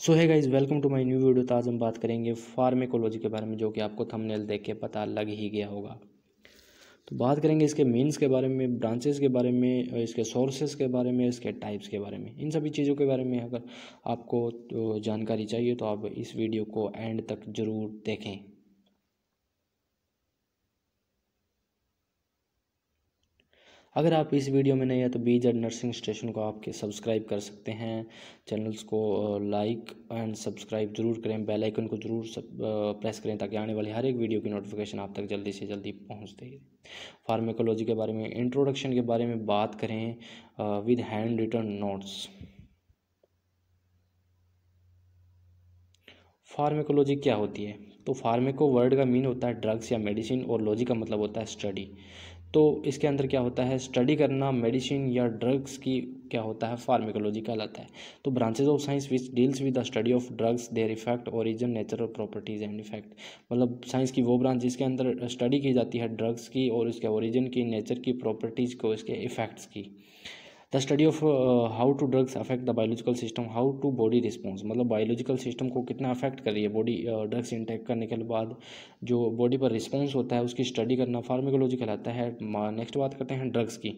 So hi guys, welcome to my new video. तो आज हम बात करेंगे फार्मेकोलॉजी के बारे में, जो कि आपको थंबनेल देख के पता लग ही गया होगा। तो बात करेंगे इसके मीन्स के बारे में, ब्रांचेस के बारे में, इसके सोर्सेज के बारे में, इसके टाइप्स के बारे में। इन सभी चीज़ों के बारे में अगर आपको जानकारी चाहिए तो आप इस वीडियो को एंड तक ज़रूर देखें। अगर आप इस वीडियो में नए हैं तो BZ नर्सिंग स्टेशन को आपके सब्सक्राइब कर सकते हैं। चैनल्स को लाइक एंड सब्सक्राइब ज़रूर करें, बेल आइकन को ज़रूर प्रेस करें ताकि आने वाली हर एक वीडियो की नोटिफिकेशन आप तक जल्दी से जल्दी पहुंचती है। फार्मेकोलॉजी के बारे में, इंट्रोडक्शन के बारे में बात करें with hand written notes. Pharmacology क्या होती है? तो फार्मेको वर्ड का मीन होता है ड्रग्स या मेडिसिन, और लॉजी का मतलब होता है स्टडी। तो इसके अंदर क्या होता है? स्टडी करना मेडिसिन या ड्रग्स की क्या होता है? फार्मेकोलॉजी कहलाता है। तो branches of science which deals with the study of drugs, their effect, origin, nature, properties and effect. मतलब साइंस की वो ब्रांच जिसके अंदर स्टडी की जाती है ड्रग्स की और इसके ओरिजिन की, नेचर की, प्रॉपर्टीज़ को, इसके इफेक्ट्स की। The study of how to drugs affect the biological system, how to body response. मतलब बायोलॉजिकल सिस्टम को कितना अफेक्ट कर रही है बॉडी ड्रग्स इंटेक करने के बाद जो बॉडी पर रिस्पॉन्स होता है उसकी स्टडी करना फार्मेकोलॉजी कहलाता है। नेक्स्ट बात करते हैं ड्रग्स की।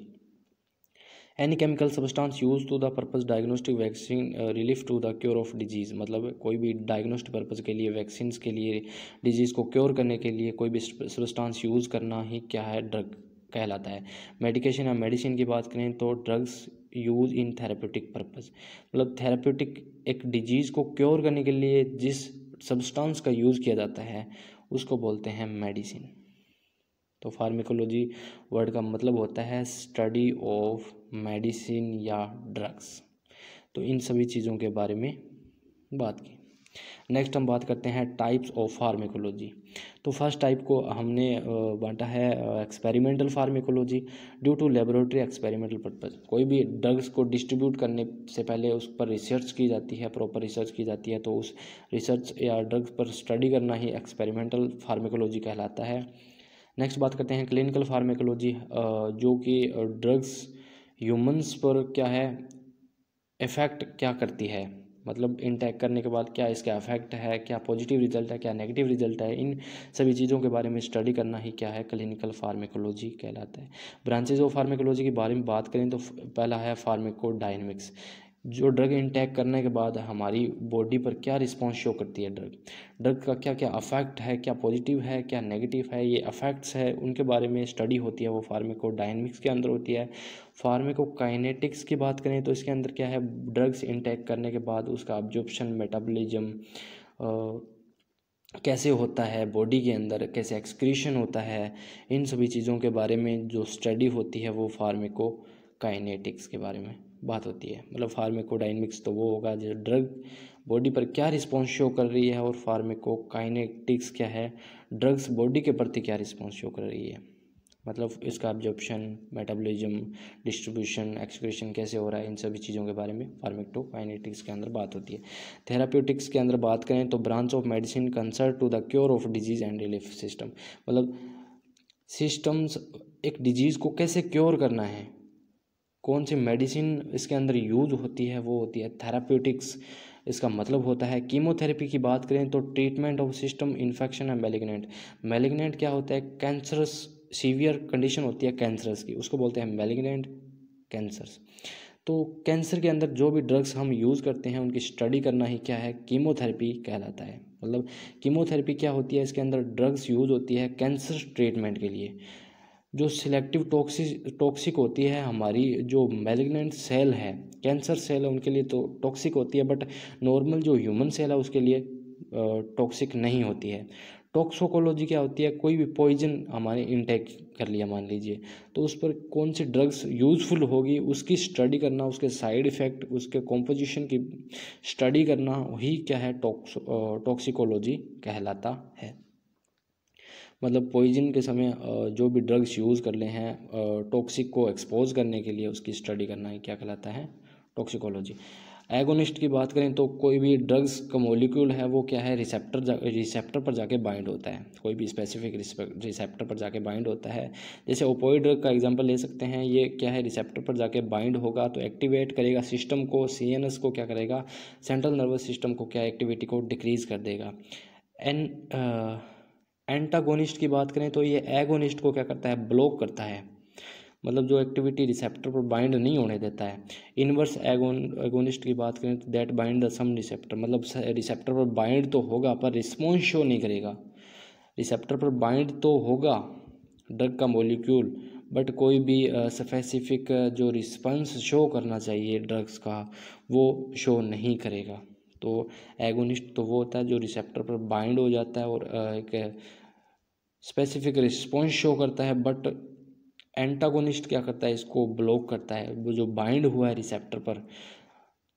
Any chemical substance use to the purpose diagnostic, vaccine, relief to the cure of disease. मतलब कोई भी डायग्नोस्टिक पर्पज के लिए, वैक्सीन के लिए, डिजीज़ को क्योर करने के लिए कोई भी सब्सटेंस यूज़ करना ही क्या है? ड्रग कहलाता है। मेडिकेशन या मेडिसिन की बात करें तो drugs use in therapeutic purpose. मतलब थेरेप्यूटिक एक डिजीज़ को क्योर करने के लिए जिस सब्सटेंस का यूज़ किया जाता है उसको बोलते हैं मेडिसिन। तो फार्मेकोलॉजी वर्ड का मतलब होता है स्टडी ऑफ मेडिसिन या ड्रग्स। तो इन सभी चीज़ों के बारे में बात की। नेक्स्ट हम बात करते हैं टाइप्स ऑफ फार्मेकोलॉजी। तो फर्स्ट टाइप को हमने बांटा है experimental pharmacology. Due to laboratory experimental purpose, कोई भी ड्रग्स को डिस्ट्रीब्यूट करने से पहले उस पर रिसर्च की जाती है, प्रॉपर रिसर्च की जाती है। तो उस रिसर्च या ड्रग्स पर स्टडी करना ही एक्सपेरिमेंटल फार्मेकोलॉजी कहलाता है। नेक्स्ट बात करते हैं क्लिनिकल फार्मेकोलॉजी, जो कि ड्रग्स ह्यूमंस पर क्या है, इफ़ेक्ट क्या करती है। मतलब इनटेक करने के बाद क्या इसका इफेक्ट है, क्या पॉजिटिव रिजल्ट है, क्या नेगेटिव रिजल्ट है। इन सभी चीज़ों के बारे में स्टडी करना ही क्या है? क्लिनिकल फार्मेकोलॉजी कहलाता है। ब्रांचेज ऑफ फार्मेकोलॉजी के बारे में बात करें तो पहला है फार्मेकोडायनेमिक्स। जो ड्रग इंटेक करने के बाद हमारी बॉडी पर क्या रिस्पॉन्स शो करती है ड्रग का क्या क्या अफेक्ट है, क्या पॉजिटिव है, क्या नेगेटिव है, ये अफेक्ट्स है, उनके बारे में स्टडी होती है, वो फार्मेकोडायनेमिक्स के अंदर होती है। फार्मेकोकाइनेटिक्स की बात करें तो इसके अंदर क्या है? ड्रग्स इंटेक करने के बाद उसका अब्जॉर्प्शन, मेटाबॉलिज्म कैसे होता है बॉडी के अंदर, कैसे एक्सक्रीशन होता है, इन सभी चीज़ों के बारे में जो स्टडी होती है वो फार्मेकोकाइनेटिक्स के बारे में बात होती है। मतलब फार्मेकोडायनेमिक्स तो वो होगा जो ड्रग बॉडी पर क्या रिस्पॉन्स शो कर रही है, और फार्मेकोकाइनेटिक्स क्या है? ड्रग्स बॉडी के प्रति क्या रिस्पॉन्स शो कर रही है। मतलब इसका अब्जॉर्प्शन, मेटाबॉलिज्म, डिस्ट्रीब्यूशन, एक्सक्रीशन कैसे हो रहा है, इन सभी चीज़ों के बारे में फार्मेकोकाइनेटिक्स के अंदर बात होती है। थेराप्यूटिक्स के अंदर बात करें तो branch of medicine concern to the cure of disease and relief system. मतलब सिस्टम्स एक डिजीज़ को कैसे क्योर करना है, कौन सी मेडिसिन इसके अंदर यूज होती है, वो होती है थेराप्यूटिक्स। इसका मतलब होता है कीमोथेरेपी की बात करें तो treatment of system infection and malignant. Malignant क्या होता है? कैंसरस सीवियर कंडीशन होती है कैंसरस की, उसको बोलते हैं मैलिग्नेंट कैंसर्स। तो कैंसर के अंदर जो भी ड्रग्स हम यूज़ करते हैं उनकी स्टडी करना ही क्या है? कीमोथेरेपी कहलाता है। मतलब कीमोथेरेपी क्या होती है? इसके अंदर ड्रग्स यूज़ होती है कैंसर ट्रीटमेंट के लिए। जो सिलेक्टिव टॉक्सिक होती है हमारी जो मैलिग्नेंट सेल है, कैंसर सेल है, उनके लिए तो टॉक्सिक होती है, बट नॉर्मल जो ह्यूमन सेल है उसके लिए टॉक्सिक नहीं होती है। टॉक्सिकोलॉजी क्या होती है? कोई भी पॉइजन हमारे इंटेक कर लिया मान लीजिए, तो उस पर कौन सी ड्रग्स यूज़फुल होगी उसकी स्टडी करना, उसके साइड इफ़ेक्ट, उसके कॉम्पोजिशन की स्टडी करना वही क्या है? टॉक्सिकोलॉजी कहलाता है। मतलब पॉइजन के समय जो भी ड्रग्स यूज़ कर ले हैं टॉक्सिक को एक्सपोज करने के लिए, उसकी स्टडी करना ही क्या कहलाता है? टॉक्सिकोलॉजी। एगोनिस्ट की बात करें तो कोई भी ड्रग्स का मॉलिक्यूल है वो क्या है, रिसेप्टर पर जाके बाइंड होता है, कोई भी स्पेसिफिक रिसेप्टर पर जाके बाइंड होता है। जैसे ओपोइड ड्रग का एग्जांपल ले सकते हैं, ये क्या है, रिसेप्टर पर जाके बाइंड होगा तो एक्टिवेट करेगा सिस्टम को, CNS को क्या करेगा, सेंट्रल नर्वस सिस्टम को क्या एक्टिविटी को डिक्रीज कर देगा। एंटागोनिस्ट की बात करें तो ये एगोनिस्ट को क्या करता है, ब्लॉक करता है, मतलब जो एक्टिविटी रिसेप्टर पर बाइंड नहीं होने देता है। इनवर्स एगोनिस्ट की बात करें तो that bind the some receptor, मतलब रिसेप्टर पर बाइंड तो होगा पर रिस्पॉन्स शो नहीं करेगा। रिसेप्टर पर बाइंड तो होगा ड्रग का मॉलिक्यूल, बट कोई भी स्पेसिफिक जो रिस्पॉन्स शो करना चाहिए ड्रग्स का वो शो नहीं करेगा। तो एगोनिस्ट तो वो होता है जो रिसेप्टर पर बाइंड हो जाता है और एक स्पेसिफिक रिस्पॉन्स शो करता है, बट एंटागोनिस्ट क्या करता है, इसको ब्लॉक करता है, वो जो बाइंड हुआ है रिसेप्टर पर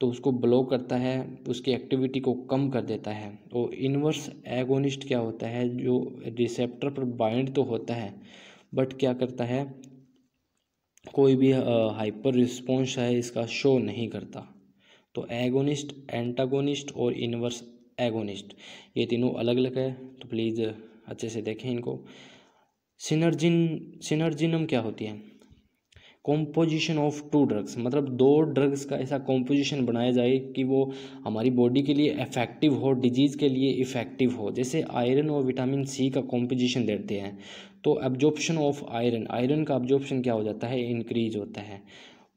तो उसको ब्लॉक करता है, उसकी एक्टिविटी को कम कर देता है। और इनवर्स एगोनिस्ट क्या होता है, जो रिसेप्टर पर बाइंड तो होता है बट क्या करता है, कोई भी हाइपर रिस्पॉन्स है इसका शो नहीं करता। तो एगोनिस्ट, एंटागोनिस्ट और इनवर्स एगोनिस्ट ये तीनों अलग अलग है, तो प्लीज़ अच्छे से देखें इनको। सिनर्जिनम क्या होती है, कॉम्पोजिशन ऑफ टू ड्रग्स, मतलब दो ड्रग्स का ऐसा कॉम्पोजिशन बनाया जाए कि वो हमारी बॉडी के लिए इफ़ेक्टिव हो, डिजीज़ के लिए इफ़ेक्टिव हो। जैसे आयरन और विटामिन सी का कॉम्पोजिशन देते हैं तो एब्जॉर्प्शन ऑफ आयरन, आयरन का एब्जॉर्प्शन क्या हो जाता है, इंक्रीज होता है।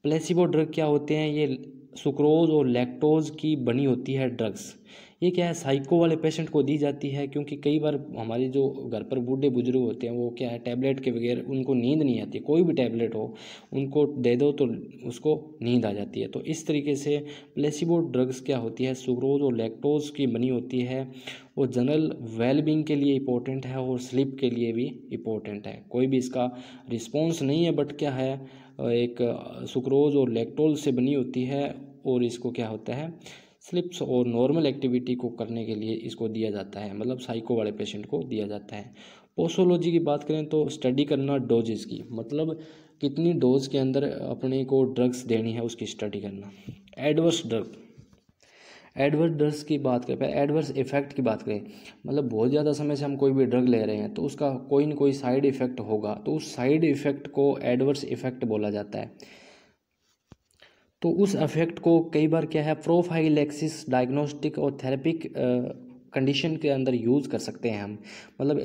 प्लेसिबो ड्रग क्या होते हैं, ये सुक्रोज और लैक्टोज की बनी होती है ड्रग्स। ये क्या है, साइको वाले पेशेंट को दी जाती है, क्योंकि कई बार हमारे जो घर पर बूढ़े बुजुर्ग होते हैं वो क्या है, टैबलेट के बगैर उनको नींद नहीं आती, कोई भी टैबलेट हो उनको दे दो तो उसको नींद आ जाती है। तो इस तरीके से प्लेसिबो ड्रग्स क्या होती है, सुक्रोज और लैक्टोज की बनी होती है, वो जनरल वेलबींग के लिए इम्पोर्टेंट है और स्लीप के लिए भी इम्पोर्टेंट है। कोई भी इसका रिस्पॉन्स नहीं है, बट क्या है, एक सुक्रोज और लैक्टोज से बनी होती है और इसको क्या होता है, स्लिप्स और नॉर्मल एक्टिविटी को करने के लिए इसको दिया जाता है, मतलब साइको वाले पेशेंट को दिया जाता है। पोसोलॉजी की बात करें तो स्टडी करना डोजेस की, मतलब कितनी डोज के अंदर अपने को ड्रग्स देनी है उसकी स्टडी करना। एडवर्स ड्रग्स की बात करें, एडवर्स इफेक्ट की बात करें, मतलब बहुत ज़्यादा समय से हम कोई भी ड्रग ले रहे हैं तो उसका कोई न कोई साइड इफ़ेक्ट होगा, तो उस साइड इफ़ेक्ट को एडवर्स इफेक्ट बोला जाता है। तो उस अफेक्ट को कई बार क्या है, प्रोफाइलैक्सिस, डायग्नोस्टिक और थेरेपिक कंडीशन के अंदर यूज़ कर सकते हैं हम। मतलब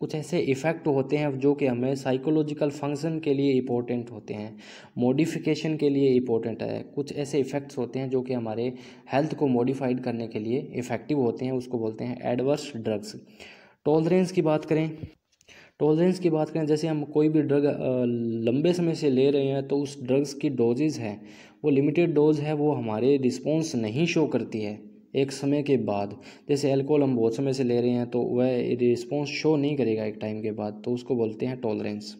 कुछ ऐसे इफ़ेक्ट होते हैं जो कि हमें साइकोलॉजिकल फंक्शन के लिए इम्पोर्टेंट होते हैं, मॉडिफिकेशन के लिए इम्पोर्टेंट है। कुछ ऐसे इफ़ेक्ट्स होते हैं जो कि हमारे हेल्थ को मॉडिफाइड करने के लिए इफ़ेक्टिव होते हैं, उसको बोलते हैं एडवर्स ड्रग्स। टॉलरेंस की बात करें, जैसे हम कोई भी ड्रग लंबे समय से ले रहे हैं तो उस ड्रग्स की डोजेज है वो लिमिटेड डोज है, वो हमारे रिस्पॉन्स नहीं शो करती है एक समय के बाद। जैसे अल्कोहल हम बहुत समय से ले रहे हैं तो वह रिस्पॉन्स शो नहीं करेगा एक टाइम के बाद, तो उसको बोलते हैं टॉलरेंस।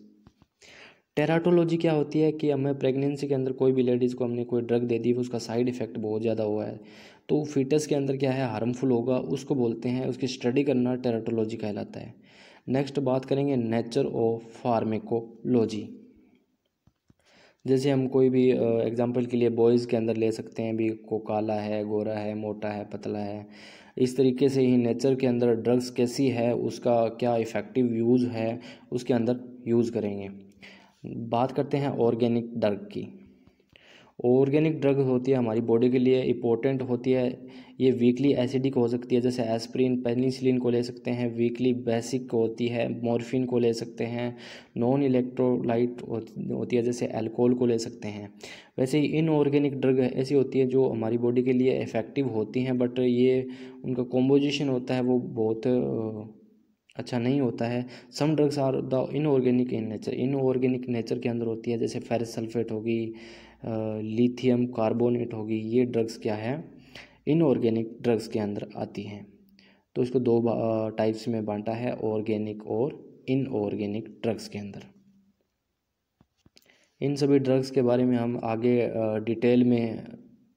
टेराटोलॉजी क्या होती है कि हमें प्रेगनेंसी के अंदर कोई भी लेडीज़ को हमने कोई ड्रग दे दी, उसका साइड इफ़ेक्ट बहुत ज़्यादा हुआ है तो फीटस के अंदर क्या है, हार्मफुल होगा, उसको बोलते हैं, उसकी स्टडी करना टेराटोलॉजी कहलाता है। नेक्स्ट बात करेंगे नेचर ऑफ फार्मेकोलॉजी। जैसे हम कोई भी एग्जांपल के लिए बॉयज़ के अंदर ले सकते हैं, भी को काला है, गोरा है, मोटा है, पतला है। इस तरीके से ही नेचर के अंदर ड्रग्स कैसी है, उसका क्या इफ़ेक्टिव यूज़ है, उसके अंदर यूज़ करेंगे। बात करते हैं ऑर्गेनिक ड्रग की। ऑर्गेनिक ड्रग होती है हमारी बॉडी के लिए इम्पोर्टेंट होती है, ये वीकली एसिडिक हो सकती है, जैसे एस्प्रिन, पेनिसिलिन को ले सकते हैं। वीकली बेसिक होती है, मॉर्फिन को ले सकते हैं। नॉन इलेक्ट्रोलाइट होती है, जैसे अल्कोहल को ले सकते हैं। वैसे ही इनऑर्गेनिक ड्रग ऐसी होती है जो हमारी बॉडी के लिए इफ़ेक्टिव होती हैं, बट ये उनका कॉम्पोजिशन होता है वो बहुत अच्छा नहीं होता है। Some drugs are the inorganic in nature, inorganic nature के अंदर होती है, जैसे फेरस सल्फेट होगी, लिथियम कार्बोनेट होगी, ये ड्रग्स क्या है, इनऑर्गेनिक ड्रग्स के अंदर आती हैं। तो इसको दो टाइप्स में बांटा है, ऑर्गेनिक और इनऑर्गेनिक ड्रग्स के अंदर। इन सभी ड्रग्स के बारे में हम आगे डिटेल में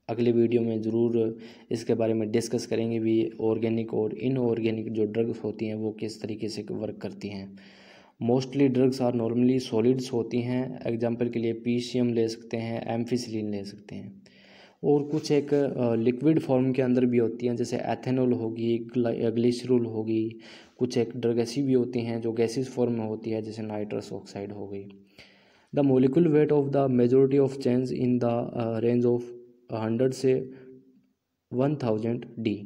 अगले वीडियो में ज़रूर इसके बारे में डिस्कस करेंगे भी, ऑर्गेनिक और इनऑर्गेनिक जो ड्रग्स होती हैं वो किस तरीके से वर्क करती हैं। Mostly drugs are normally solids होती हैं, एग्जांपल के लिए पीसीएम ले सकते हैं, एम्फिसिलिन ले सकते हैं। और कुछ एक लिक्विड फॉर्म के अंदर भी होती हैं, जैसे एथेनॉल होगी, ग्लिसरॉल होगी। कुछ एक ड्रग ऐसी भी होती हैं जो गैसेस फॉर्म में होती है, जैसे नाइट्रस ऑक्साइड हो गई। The molecular weight of the majority of change in the range of 100 से 1000 डी।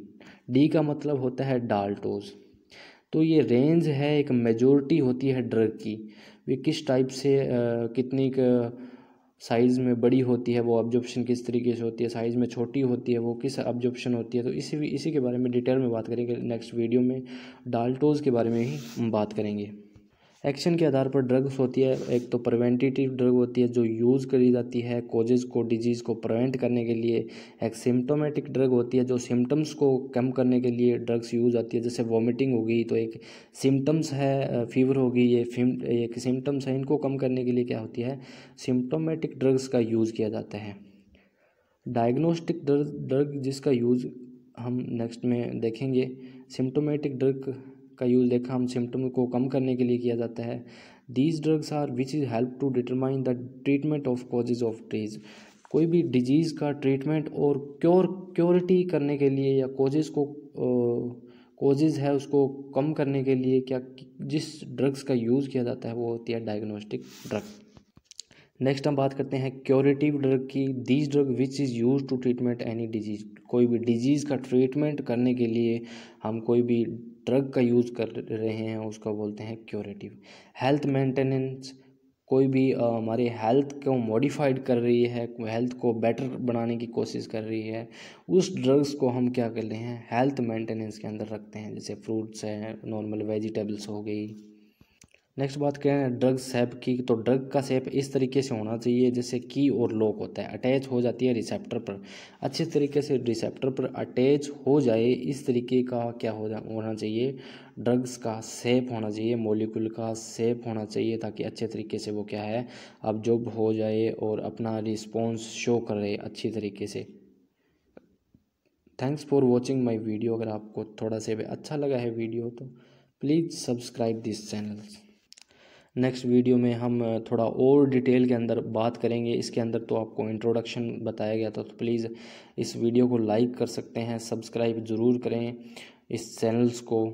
डी का मतलब होता है डाल्टोज। तो ये रेंज है, एक मेजॉरिटी होती है ड्रग की, वे किस टाइप से कितनी साइज़ में बड़ी होती है, वो अब्जॉर्प्शन किस तरीके से होती है, साइज़ में छोटी होती है वो किस अब्जॉर्प्शन होती है। तो इसी के बारे में डिटेल में बात करेंगे नेक्स्ट वीडियो में। डाल्टोज के बारे में ही हम बात करेंगे। एक्शन के आधार पर ड्रग्स होती है, एक तो प्रिवेंटिव ड्रग होती है जो यूज़ करी जाती है कोजेज़ को, डिजीज़ को प्रिवेंट करने के लिए। एक सिम्टोमेटिक ड्रग होती है जो सिम्टम्स को कम करने के लिए ड्रग्स यूज़ आती है, जैसे वॉमिटिंग होगी तो एक सिम्टम्स है, फीवर होगी, ये एक सिम्टम्स है, इनको कम करने के लिए क्या होती है, सिम्टोमेटिक ड्रग्स का यूज़ किया जाता है। डायग्नोस्टिक ड्रग जिसका यूज़ हम नेक्स्ट में देखेंगे। सिम्टोमेटिक ड्रग का यूज़ देखा, हम सिम्टम को कम करने के लिए किया जाता है। These drugs are which is help to determine the treatment of causes of disease. कोई भी डिजीज़ का ट्रीटमेंट और क्योरिटी करने के लिए, या कॉजेज़ को कॉजेज़ है उसको कम करने के लिए क्या जिस ड्रग्स का यूज़ किया जाता है वो होती है डायग्नोस्टिक ड्रग। नेक्स्ट हम बात करते हैं क्योरेटिव ड्रग की। These drug which is use to treatment any disease. कोई भी डिजीज़ का ट्रीटमेंट करने के लिए हम कोई भी ड्रग का यूज़ कर रहे हैं उसका बोलते हैं क्योरेटिव। हेल्थ मेंटेनेंस, कोई भी हमारे हेल्थ को मॉडिफाइड कर रही है, हेल्थ को बेटर बनाने की कोशिश कर रही है, उस ड्रग्स को हम क्या कर रहे हैं, हेल्थ मेंटेनेंस के अंदर रखते हैं, जैसे फ्रूट्स हैं, नॉर्मल वेजिटेबल्स हो गई। नेक्स्ट बात करें ड्रग शेप की, तो ड्रग का शेप इस तरीके से होना चाहिए जैसे की और लॉक होता है, अटैच हो जाती है रिसेप्टर पर, अच्छे तरीके से रिसेप्टर पर अटैच हो जाए, इस तरीके का क्या होना चाहिए, ड्रग्स का शेप होना चाहिए, मॉलिक्यूल का शेप होना चाहिए, ताकि अच्छे तरीके से वो क्या है अब्जॉर्ब हो जाए और अपना रिस्पॉन्स शो करे अच्छी तरीके से। Thanks for watching my video. अगर आपको थोड़ा सा भी अच्छा लगा है वीडियो तो please subscribe this channel. Next video में हम थोड़ा और डिटेल के अंदर बात करेंगे। इसके अंदर तो आपको इंट्रोडक्शन बताया गया था, तो प्लीज़ इस वीडियो को लाइक कर सकते हैं, सब्सक्राइब ज़रूर करें इस चैनल्स को।